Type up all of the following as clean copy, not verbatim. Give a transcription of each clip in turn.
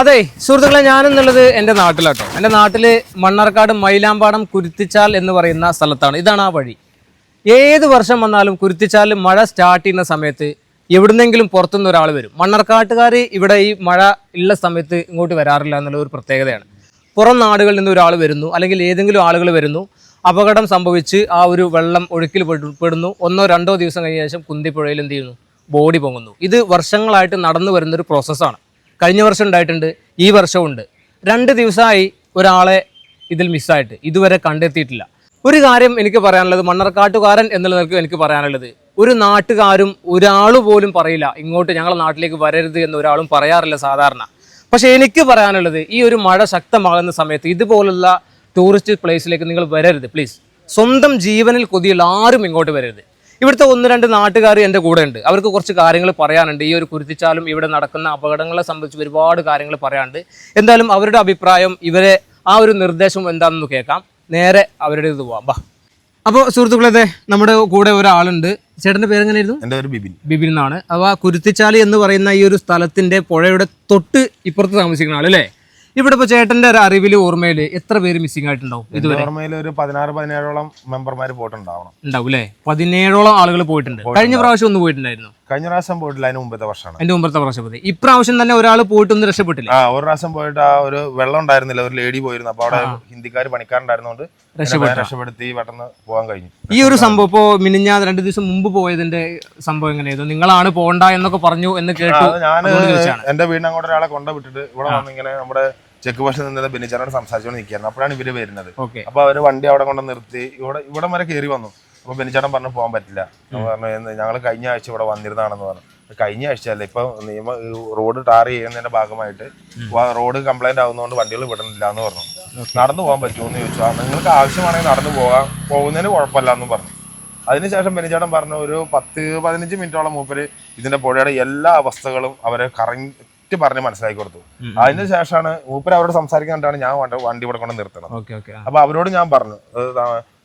അതെ സുഹൃത്തുക്കളെ, ഞാനെന്നുള്ളത് എൻ്റെ നാട്ടിലാട്ടോ. എൻ്റെ നാട്ടിൽ മണ്ണാർക്കാട് മൈലാമ്പാടം കുരുത്തിച്ചാൽ എന്ന് പറയുന്ന സ്ഥലത്താണ്. ഇതാണ് ആ വഴി. ഏത് വർഷം വന്നാലും കുരുത്തിച്ചാൽ മഴ സ്റ്റാർട്ട് ചെയ്യുന്ന സമയത്ത് എവിടുന്നെങ്കിലും പുറത്തുനിന്ന് ഒരാൾ വരും. മണ്ണാർക്കാട്ടുകാർ ഇവിടെ ഈ മഴ ഉള്ള സമയത്ത് ഇങ്ങോട്ട് വരാറില്ല എന്നുള്ള ഒരു പ്രത്യേകതയാണ്. പുറം നാടുകളിൽ നിന്ന് ഒരാൾ വരുന്നു, അല്ലെങ്കിൽ ഏതെങ്കിലും ആളുകൾ വരുന്നു, അപകടം സംഭവിച്ച് ആ ഒരു വെള്ളം ഒഴുക്കിൽ പെടുന്നു. 1-2 ദിവസം കഴിഞ്ഞ ശേഷം കുന്തിപ്പുഴയിൽ എന്ത് ചെയ്യുന്നു, ബോഡി പൊങ്ങുന്നു. ഇത് വർഷങ്ങളായിട്ട് നടന്നു വരുന്നൊരു പ്രോസസ്സാണ്. കഴിഞ്ഞ വർഷം ഉണ്ടായിട്ടുണ്ട്, ഈ വർഷവും ഉണ്ട്. 2 ദിവസമായി ഒരാളെ ഇതിൽ മിസ്സായിട്ട് ഇതുവരെ കണ്ടെത്തിയിട്ടില്ല. ഒരു കാര്യം എനിക്ക് പറയാനുള്ളത്, മണ്ണാർക്കാട്ടുകാരൻ എന്നുള്ള നിലയ്ക്ക് എനിക്ക് പറയാനുള്ളത്, ഒരു നാട്ടുകാരും ഒരാൾ പോലും പറയില്ല ഇങ്ങോട്ട് ഞങ്ങളുടെ നാട്ടിലേക്ക് വരരുത് എന്ന് ഒരാളും പറയാറില്ല സാധാരണ. പക്ഷേ എനിക്ക് പറയാനുള്ളത്, ഈ ഒരു മഴ ശക്തമാകുന്ന സമയത്ത് ഇതുപോലുള്ള ടൂറിസ്റ്റ് പ്ലേസിലേക്ക് നിങ്ങൾ വരരുത് പ്ലീസ്. സ്വന്തം ജീവനിൽ കൊതിയുള്ള ആരും ഇങ്ങോട്ട് വരരുത്. ഇവിടുത്തെ 1-2 നാട്ടുകാർ എൻ്റെ കൂടെ ഉണ്ട്. അവർക്ക് കുറച്ച് കാര്യങ്ങൾ പറയാനുണ്ട്. ഈ ഒരു കുരുത്തിച്ചാലും ഇവിടെ നടക്കുന്ന അപകടങ്ങളെ സംബന്ധിച്ച് ഒരുപാട് കാര്യങ്ങൾ പറയാനുണ്ട്. എന്തായാലും അവരുടെ അഭിപ്രായം, ഇവരെ ആ ഒരു നിർദ്ദേശം എന്താണെന്ന് കേൾക്കാം. നേരെ അവരുടെ ഇത് പോവാം. ബാ. അപ്പോൾ സുഹൃത്തുക്കളെ, നമ്മുടെ കൂടെ ഒരാളുണ്ട്. ചേട്ടൻ്റെ പേരെങ്ങനെയായിരുന്നു? എൻ്റെ പേര് ബിബിൻ. ബിബിൻ എന്നാണ്. അപ്പോൾ കുരുത്തിച്ചാലി എന്ന് പറയുന്ന ഈ ഒരു സ്ഥലത്തിൻ്റെ പുഴയുടെ തൊട്ട് ഇപ്പുറത്ത് താമസിക്കുന്ന ആളല്ലേ? ഇവിടെ ഇപ്പോൾ ചേട്ടൻ്റെ ഒരു അറിവിൽ, ഓർമ്മയിൽ എത്ര പേര് മിസ്സിംഗ് ആയിട്ടുണ്ടാവും ഇതുവരെ? ഓർമ്മയിൽ ഒരു 16-17ഓളം മെമ്പർമാർ പോയിട്ടുണ്ടാവും അല്ലേ? 17ഓളം ആളുകൾ പോയിട്ടുണ്ട്. കഴിഞ്ഞ പ്രാവശ്യം ഒന്ന് പോയിട്ടുണ്ടായിരുന്നു? കഴിഞ്ഞ പ്രാവശ്യം പോയിട്ടില്ല, അതിന് മുമ്പത്തെ വർഷമാണ്. അതിന്റെ മുമ്പത്തെ പ്രാവശ്യം പോയി. ഇപ്രാവശ്യം തന്നെ ഒരാൾ പോയിട്ടൊന്നും രക്ഷപ്പെട്ടില്ല. ഒരു പ്രാവശ്യം പോയിട്ട് ആ ഒരു വെള്ളം ഉണ്ടായിരുന്നില്ല, ഒരു ലേഡി പോയിരുന്നു. അപ്പൊ അവിടെ ഹിന്ദിക്കാർ പണിക്കാരുണ്ടായിരുന്നോണ്ട് രക്ഷപ്പെടുത്തി പെട്ടെന്ന് പോകാൻ കഴിഞ്ഞു. ഈ ഒരു സംഭവം ഇപ്പോ മിനിഞ്ഞാ 2 ദിവസം മുമ്പ് പോയതിന്റെ സംഭവം എങ്ങനെയായിരുന്നു? നിങ്ങളാണ് പോണ്ട എന്നൊക്കെ പറഞ്ഞു എന്ന് കേട്ടു. ഞാൻ എന്റെ വീടിന് അങ്ങോട്ട് ഒരാളെ കൊണ്ടുവിട്ടിട്ട് ഇവിടെ വന്ന് ഇങ്ങനെ നമ്മുടെ ചെക്ക് പോസ്റ്റിൽ നിന്ന് ബെനിച്ചാനോട് സംസാരിച്ചുകൊണ്ട് നിൽക്കുകയായിരുന്നു. അപ്പോഴാണ് ഇവര് വരുന്നത്. അപ്പൊ അവര് വണ്ടി അവിടെ കൊണ്ട് നിർത്തി ഇവിടെ വരെ കയറി വന്നു. അപ്പൊ ബെനിച്ചാട്ടൻ പറഞ്ഞു പോകാൻ പറ്റില്ല. പറഞ്ഞു ഞങ്ങൾ കഴിഞ്ഞ ആഴ്ച ഇവിടെ വന്നിരുന്നാണെന്ന് പറഞ്ഞു. കഴിഞ്ഞ ആഴ്ച അല്ല, ഇപ്പൊ റോഡ് ടാർ ചെയ്യുന്നതിന്റെ ഭാഗമായിട്ട് റോഡ് കംപ്ലൈന്റ് ആവുന്നതുകൊണ്ട് വണ്ടികൾ വിടണില്ല എന്ന് പറഞ്ഞു. നടന്നു പോകാൻ പറ്റുമോ എന്ന് ചോദിച്ചു. നിങ്ങൾക്ക് ആവശ്യമാണെങ്കിൽ നടന്നു പോകുന്നതിന് കുഴപ്പമില്ല എന്നും പറഞ്ഞു. അതിനുശേഷം ബെനിച്ചാട്ടൻ പറഞ്ഞു ഒരു 10-15 മിനിറ്റോളം മൂപ്പര് ഇതിന്റെ പുഴയുടെ എല്ലാ അവസ്ഥകളും അവരെ കറക്റ്റ് പറഞ്ഞ് മനസ്സിലാക്കി കൊടുത്തു. അതിന് ശേഷമാണ് മൂപ്പര് അവരോട് സംസാരിക്കാനായിട്ടാണ് ഞാൻ വണ്ടി ഇവിടെ കൊണ്ട് നിർത്തണം. അപ്പൊ അവരോട് ഞാൻ പറഞ്ഞു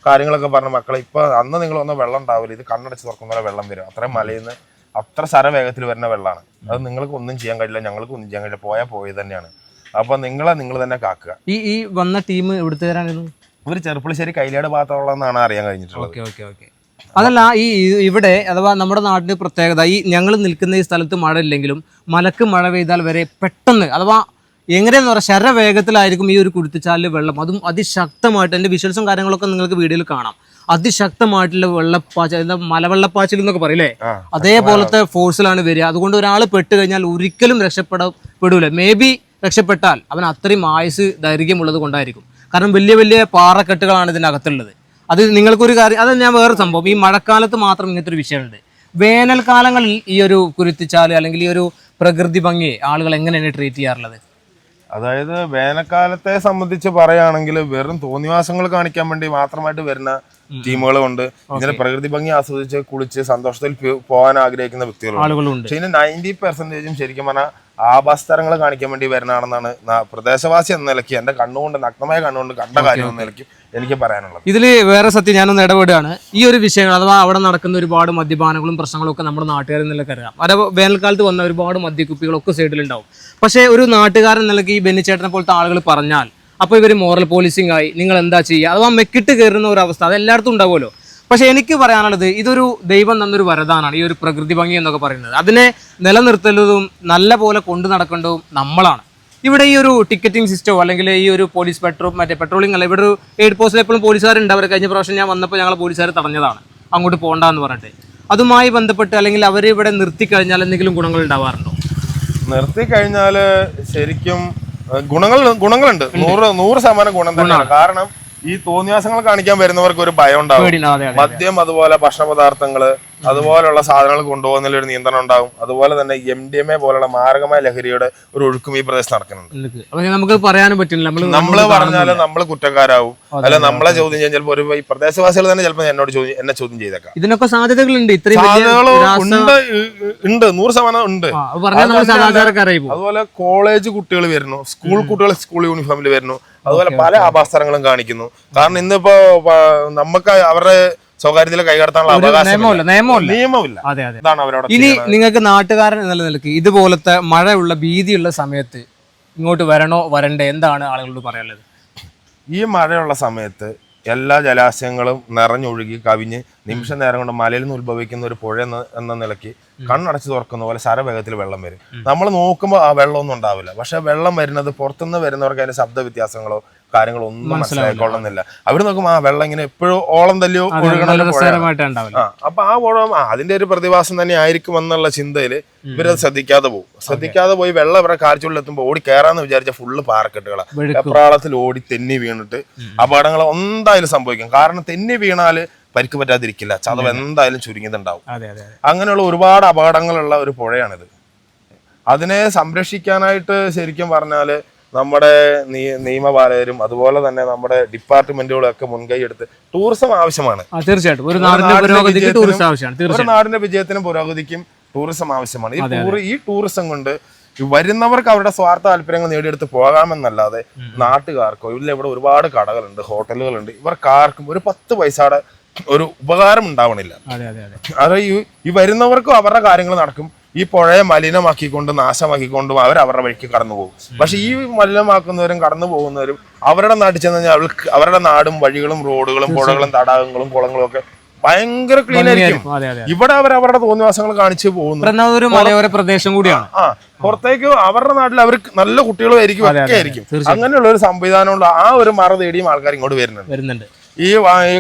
കാര്യങ്ങളൊക്കെ പറഞ്ഞു, മക്കളെ ഇപ്പൊ അന്ന് നിങ്ങൾ വന്ന വെള്ളം ഉണ്ടാവില്ല, ഇത് കണ്ണടച്ച് തുറക്കുന്ന വെള്ളം വരും. അത്രയും മലയിൽ നിന്ന് അത്ര ശരവേഗത്തിൽ വരുന്ന വെള്ളമാണ്. അത് നിങ്ങൾക്ക് ഒന്നും ചെയ്യാൻ കഴിയില്ല, ഞങ്ങൾക്ക് ഒന്നും ചെയ്യാൻ കഴിയില്ല, പോയത് തന്നെയാണ്. അപ്പൊ നിങ്ങൾ തന്നെ കാക്കുക. ഈ വന്ന ടീം എവിടുത്തുകാരായിരുന്നു? ഇവര് ചെറുപ്പുളശ്ശേരി കൈലാട് ഭാഗത്തുള്ളതെന്നാണ് അറിയാൻ കഴിഞ്ഞിട്ടുള്ളത്. അതല്ല, ഇവിടെ അഥവാ നമ്മുടെ നാടിന്റെ പ്രത്യേകത, ഈ ഞങ്ങൾ നിൽക്കുന്ന ഈ സ്ഥലത്ത് മഴ ഇല്ലെങ്കിലും മലക്ക് മഴ പെയ്താൽ വരെ പെട്ടെന്ന്, അഥവാ എങ്ങനെയെന്ന് പറഞ്ഞാൽ ശരവേഗത്തിലായിരിക്കും ഈ ഒരു കുരുത്തിച്ചാലിലെ വെള്ളം. അതും അതിശക്തമായിട്ട്, എൻ്റെ വിഷ്വൽസും കാര്യങ്ങളൊക്കെ നിങ്ങൾക്ക് വീഡിയോയിൽ കാണാം. അതിശക്തമായിട്ടുള്ള വെള്ളപ്പാച്ചിൽ, മലവെള്ളപ്പാച്ചിൽ എന്നൊക്കെ പറയില്ലേ, അതേപോലത്തെ ഫോഴ്സിലാണ് വരിക. അതുകൊണ്ട് ഒരാൾ പെട്ട് കഴിഞ്ഞാൽ ഒരിക്കലും രക്ഷപ്പെടൂല. മേ ബി രക്ഷപ്പെട്ടാൽ അവൻ അത്രയും ആയുസ് ദൈർഘ്യമുള്ളത് കൊണ്ടായിരിക്കും. കാരണം വലിയ വലിയ പാറക്കെട്ടുകളാണ് ഇതിൻ്റെ അകത്തുള്ളത്. അത് നിങ്ങൾക്കൊരു കാര്യം, അത് ഞാൻ വേറെ സംഭവം, ഈ മഴക്കാലത്ത് മാത്രം ഇങ്ങനത്തെ ഒരു വിഷയമുണ്ട്. വേനൽക്കാലങ്ങളിൽ ഈ ഒരു കുരുത്തിച്ചാല് അല്ലെങ്കിൽ ഈ ഒരു പ്രകൃതി ഭംഗിയെ ആളുകൾ എങ്ങനെയാണ് ട്രീറ്റ് ചെയ്യാറുള്ളത്? അതായത് വേനൽക്കാലത്തെ സംബന്ധിച്ച് പറയുകയാണെങ്കിൽ വെറും തോന്നിവാസങ്ങൾ കാണിക്കാൻ വേണ്ടി മാത്രമായിട്ട് വരുന്ന ടീമുകളുണ്ട്. ഇതിന്റെ പ്രകൃതി ഭംഗി ആസ്വദിച്ച് കുളിച്ച് സന്തോഷത്തിൽ പോകാൻ ആഗ്രഹിക്കുന്ന വ്യക്തികളുണ്ട്. പക്ഷെ ഇതിന് 90% ശരിക്കും പറഞ്ഞാൽ ആഭാസതരങ്ങൾ കാണിക്കാൻ വേണ്ടി വരുന്നതാണെന്നാണ് പ്രദേശവാസി എന്ന നിലയ്ക്ക്, എന്റെ കണ്ണുകൊണ്ട്, നഗ്നമായ കണ്ണുകൊണ്ട് കണ്ട കാര്യം എന്ന നിലയ്ക്ക് എനിക്ക് പറയാനുള്ളത്. ഇതിൽ വേറെ സത്യം, ഞാനൊന്ന് ഇടപെടുകയാണ്. ഈ ഒരു വിഷയങ്ങൾ അഥവാ അവിടെ നടക്കുന്ന ഒരുപാട് മദ്യപാനങ്ങളും പ്രശ്നങ്ങളും ഒക്കെ നമ്മുടെ നാട്ടുകാരിൽ നിന്നൊക്കെ അറിയാം. അത് വേനൽക്കാലത്ത് വന്ന ഒരുപാട് മദ്യക്കുപ്പികളൊക്കെ സൈഡിലുണ്ടാവും. പക്ഷേ ഒരു നാട്ടുകാരൻ നിലയ്ക്ക് ഈ ബെന്നിച്ചേട്ടനെ പോലത്തെ ആളുകൾ പറഞ്ഞാൽ അപ്പോൾ ഇവർ മോറൽ പോലീസിംഗ് ആയി നിങ്ങൾ എന്താ ചെയ്യുക, അഥവാ മെക്കിട്ട് കയറുന്ന ഒരു അവസ്ഥ അത് എല്ലായിടത്തും ഉണ്ടാവുമല്ലോ. പക്ഷെ എനിക്ക് പറയാനുള്ളത്, ഇതൊരു ദൈവം തന്നൊരു വരദാനാണ് ഈ ഒരു പ്രകൃതി ഭംഗി എന്നൊക്കെ പറയുന്നത്. അതിനെ നിലനിർത്തലും നല്ല പോലെ കൊണ്ടു നടക്കേണ്ടതും നമ്മളാണ്. ഇവിടെ ഈ ഒരു ടിക്കറ്റിംഗ് സിസ്റ്റമോ അല്ലെങ്കിൽ ഈ ഒരു പോലീസ് പെട്രോളിംഗ് അല്ല, ഇവിടെ ഒരു എയ്ഡ് പോസ്റ്റിൽ എപ്പോഴും പോലീസുകാരുണ്ട്. അവർ കഴിഞ്ഞ പ്രാവശ്യം ഞാൻ വന്നപ്പോൾ ഞങ്ങൾ പോലീസുകാർ തടഞ്ഞതാണ് അങ്ങോട്ട് പോകണ്ടെന്ന് പറഞ്ഞിട്ട്. അതുമായി ബന്ധപ്പെട്ട് അല്ലെങ്കിൽ അവർ ഇവിടെ നിർത്തിക്കഴിഞ്ഞാൽ എന്തെങ്കിലും ഗുണങ്ങൾ ഉണ്ടാവാറുണ്ടോ? നിർത്തിക്കഴിഞ്ഞാൽ ശരിക്കും ഗുണങ്ങളുണ്ട്, 100% ഗുണം തന്നെയാണ്. കാരണം ഈ തോന്നിയാസങ്ങൾ കാണിക്കാൻ വരുന്നവർക്ക് ഒരു ഭയം ഉണ്ടാവും. മദ്യം, അതുപോലെ ഭക്ഷണ പദാർത്ഥങ്ങള്, അതുപോലുള്ള സാധനങ്ങൾ കൊണ്ടുപോകുന്നതിൽ ഒരു നിയന്ത്രണം ഉണ്ടാവും. അതുപോലെ തന്നെ MDMA പോലുള്ള മാരകമായ ലഹരിയുടെ ഒരു ഒഴുക്കും ഈ പ്രദേശത്ത് നടക്കുന്നുണ്ട്. നമുക്ക് പറയാനും പറ്റില്ല. നമ്മള് പറഞ്ഞാല് നമ്മള് കുറ്റക്കാരാവും, അല്ല നമ്മളെ ചോദ്യം ചെയ്യാൻ ചിലപ്പോൾ ഒരു ഈ പ്രദേശവാസികൾ തന്നെ ചിലപ്പോൾ എന്നെ ചോദ്യം ചെയ്തേക്കാം. ഇതിനൊക്കെ സാധ്യതകളുണ്ട്, ഉണ്ട്, 100% ഉണ്ട്. അതുപോലെ കോളേജ് കുട്ടികൾ വരുന്നു, സ്കൂൾ കുട്ടികൾ സ്കൂൾ യൂണിഫോമിൽ വരുന്നു, അതുപോലെ പല ആഭാസങ്ങളും കാണിക്കുന്നു. കാരണം ഇന്നിപ്പോ നമുക്ക് അവരുടെ സ്വകാര്യത്തിൽ കൈകടത്താനുള്ള നിയമമില്ല. ഇനി നിങ്ങൾക്ക് നാട്ടുകാരൻ എന്നുള്ള നിലയ്ക്ക് ഇതുപോലത്തെ മഴയുള്ള ഭീതിയുള്ള സമയത്ത് ഇങ്ങോട്ട് വരണോ വരണ്ടേ, എന്താണ് ആളുകളോട് പറയാനുള്ളത്? ഈ മഴയുള്ള സമയത്ത് എല്ലാ ജലാശയങ്ങളും നിറഞ്ഞൊഴുകി കവിഞ്ഞ് നിമിഷ നേരം കൊണ്ട് മലയിൽ നിന്ന് ഉത്ഭവിക്കുന്ന ഒരു പുഴ എന്ന നിലയ്ക്ക് കണ്ണടച്ച് തുറക്കുന്ന പോലെ ശരവേഗത്തിൽ വെള്ളം വരും. നമ്മൾ നോക്കുമ്പോൾ ആ വെള്ളമൊന്നും ഉണ്ടാവില്ല. പക്ഷെ വെള്ളം വരുന്നത് പുറത്തുനിന്ന് വരുന്നവർക്ക് അതിന്റെ ശബ്ദ വ്യത്യാസങ്ങളോ കാര്യങ്ങളോ ഒന്നും മനസ്സിലായിക്കൊള്ളുന്നില്ല. അവർ നോക്കുമ്പോൾ ആ വെള്ളം ഇങ്ങനെ എപ്പോഴും ഓളം തല്ലിയോ ഒഴുകണ. അപ്പൊ ആ ഓളം അതിന്റെ ഒരു പ്രതിഭാസം തന്നെ ആയിരിക്കും എന്നുള്ള ചിന്തയിൽ ഇവരത് ശ്രദ്ധിക്കാതെ പോയി വെള്ളം ഇവരെ കാഴ്ചകളിലെത്തുമ്പോൾ ഓടി കയറാന്ന് വിചാരിച്ച ഫുള്ള് പാറക്കെട്ടുകളാണ്. വെപ്രാളത്തിൽ ഓടി തെന്നി വീണിട്ട് അപകടങ്ങൾ എന്തായാലും സംഭവിക്കും. കാരണം തെന്നി വീണാല് പരിക്ക് പറ്റാതിരിക്കില്ല, ചതവ് എന്തായാലും ചുരുങ്ങിയതുണ്ടാവും. അങ്ങനെയുള്ള ഒരുപാട് അപകടങ്ങളുള്ള ഒരു പുഴയാണിത്. അതിനെ സംരക്ഷിക്കാനായിട്ട് ശരിക്കും പറഞ്ഞാല് നമ്മുടെ നിയമപാലകരും അതുപോലെ തന്നെ നമ്മുടെ ഡിപ്പാർട്ട്മെന്റുകളും ഒക്കെ മുൻകൈ എടുത്ത് ടൂറിസം ആവശ്യമാണ്. തീർച്ചയായിട്ടും ഒരു നാടിന്റെ വിജയത്തിനും പുരോഗതിക്കും ടൂറിസം ആവശ്യമാണ്. ഈ ടൂറിസം കൊണ്ട് വരുന്നവർക്ക് അവരുടെ സ്വാർത്ഥ താല്പര്യങ്ങൾ നേടിയെടുത്ത് പോകാമെന്നല്ലാതെ നാട്ടുകാർക്കോ ഇല്ല, ഇവിടെ ഒരുപാട് കടകളുണ്ട്, ഹോട്ടലുകളുണ്ട്, ഇവർക്കാർക്കും ഒരു 10 പൈസയുടെ ഒരു ഉപകാരം ഉണ്ടാവണില്ല. അത് ഈ വരുന്നവർക്കും അവരുടെ കാര്യങ്ങൾ നടക്കും. ഈ പുഴയെ മലിനമാക്കിക്കൊണ്ടും നാശമാക്കിക്കൊണ്ടും അവരുടെ വഴിക്ക് കടന്നു പോകും. പക്ഷെ ഈ മലിനമാക്കുന്നവരും കടന്നു പോകുന്നവരും അവരുടെ നാട്ടിൽ ചെന്ന് കഴിഞ്ഞാൽ അവരുടെ നാടും വഴികളും റോഡുകളും പുഴകളും തടാകങ്ങളും കുളങ്ങളും ഒക്കെ ഭയങ്കര ക്ലീൻ ആയിരിക്കും. ഇവിടെ അവരുടെ തോന്നിവാസങ്ങൾ കാണിച്ചു പോകുന്നു. ഒരു മലയോര പ്രദേശം കൂടിയാണ്. പുറത്തേക്ക് അവരുടെ നാട്ടിൽ അവർ നല്ല കുട്ടികളും ആയിരിക്കും, ഒക്കെ ആയിരിക്കും. അങ്ങനെയുള്ള ഒരു സംവിധാനമുള്ള ആ ഒരു മറ തേടിയും ആൾക്കാർ ഇങ്ങോട്ട് വരുന്നുണ്ട്. ഈ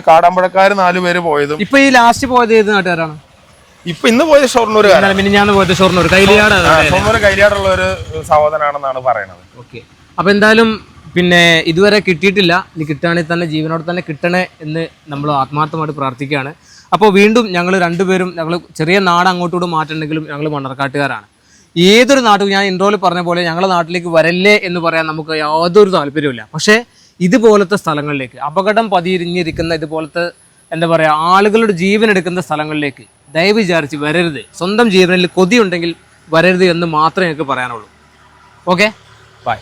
കാടാമ്പഴക്കാർ 4 പേര് പോയതും ഇപ്പൊ ഈ ലാസ്റ്റ് പോയത് ഏത് നാട്ടുകാരാണ്? ഇപ്പൊ ഇന്ന് പോയത് ഷൊർണൂർ കൈലിയാടുള്ള ഒരു സഹോദരനാണെന്നാണ് പറയുന്നത്. ഓക്കെ, അപ്പൊ എന്തായാലും പിന്നെ ഇതുവരെ കിട്ടിയിട്ടില്ല. ഇനി കിട്ടുകയാണെങ്കിൽ തന്നെ ജീവനോടെ തന്നെ കിട്ടണേ എന്ന് നമ്മൾ ആത്മാർത്ഥമായിട്ട് പ്രാർത്ഥിക്കുകയാണ്. അപ്പോൾ വീണ്ടും ഞങ്ങൾ രണ്ടുപേരും ചെറിയ നാട് അങ്ങോട്ടോട് മാറ്റുണ്ടെങ്കിലും ഞങ്ങൾ മണ്ണാർക്കാട്ടുകാരാണ്. ഏതൊരു നാട്ടിൽ ഞാൻ ഇൻട്രോയിൽ പറഞ്ഞ പോലെ ഞങ്ങളുടെ നാട്ടിലേക്ക് വരല്ലേ എന്ന് പറയാൻ നമുക്ക് യാതൊരു താല്പര്യമില്ല. പക്ഷേ ഇതുപോലത്തെ സ്ഥലങ്ങളിലേക്ക് അപകടം പതിയിരിഞ്ഞിരിക്കുന്ന ഇതുപോലത്തെ എന്താ പറയുക ആളുകളുടെ ജീവൻ എടുക്കുന്ന സ്ഥലങ്ങളിലേക്ക് ദയവ് വിചാരിച്ച് വരരുത്. സ്വന്തം ജീവനിൽ കൊതിയുണ്ടെങ്കിൽ വരരുത് എന്ന് മാത്രമേ എനിക്ക് പറയാനുള്ളൂ. Okay, by.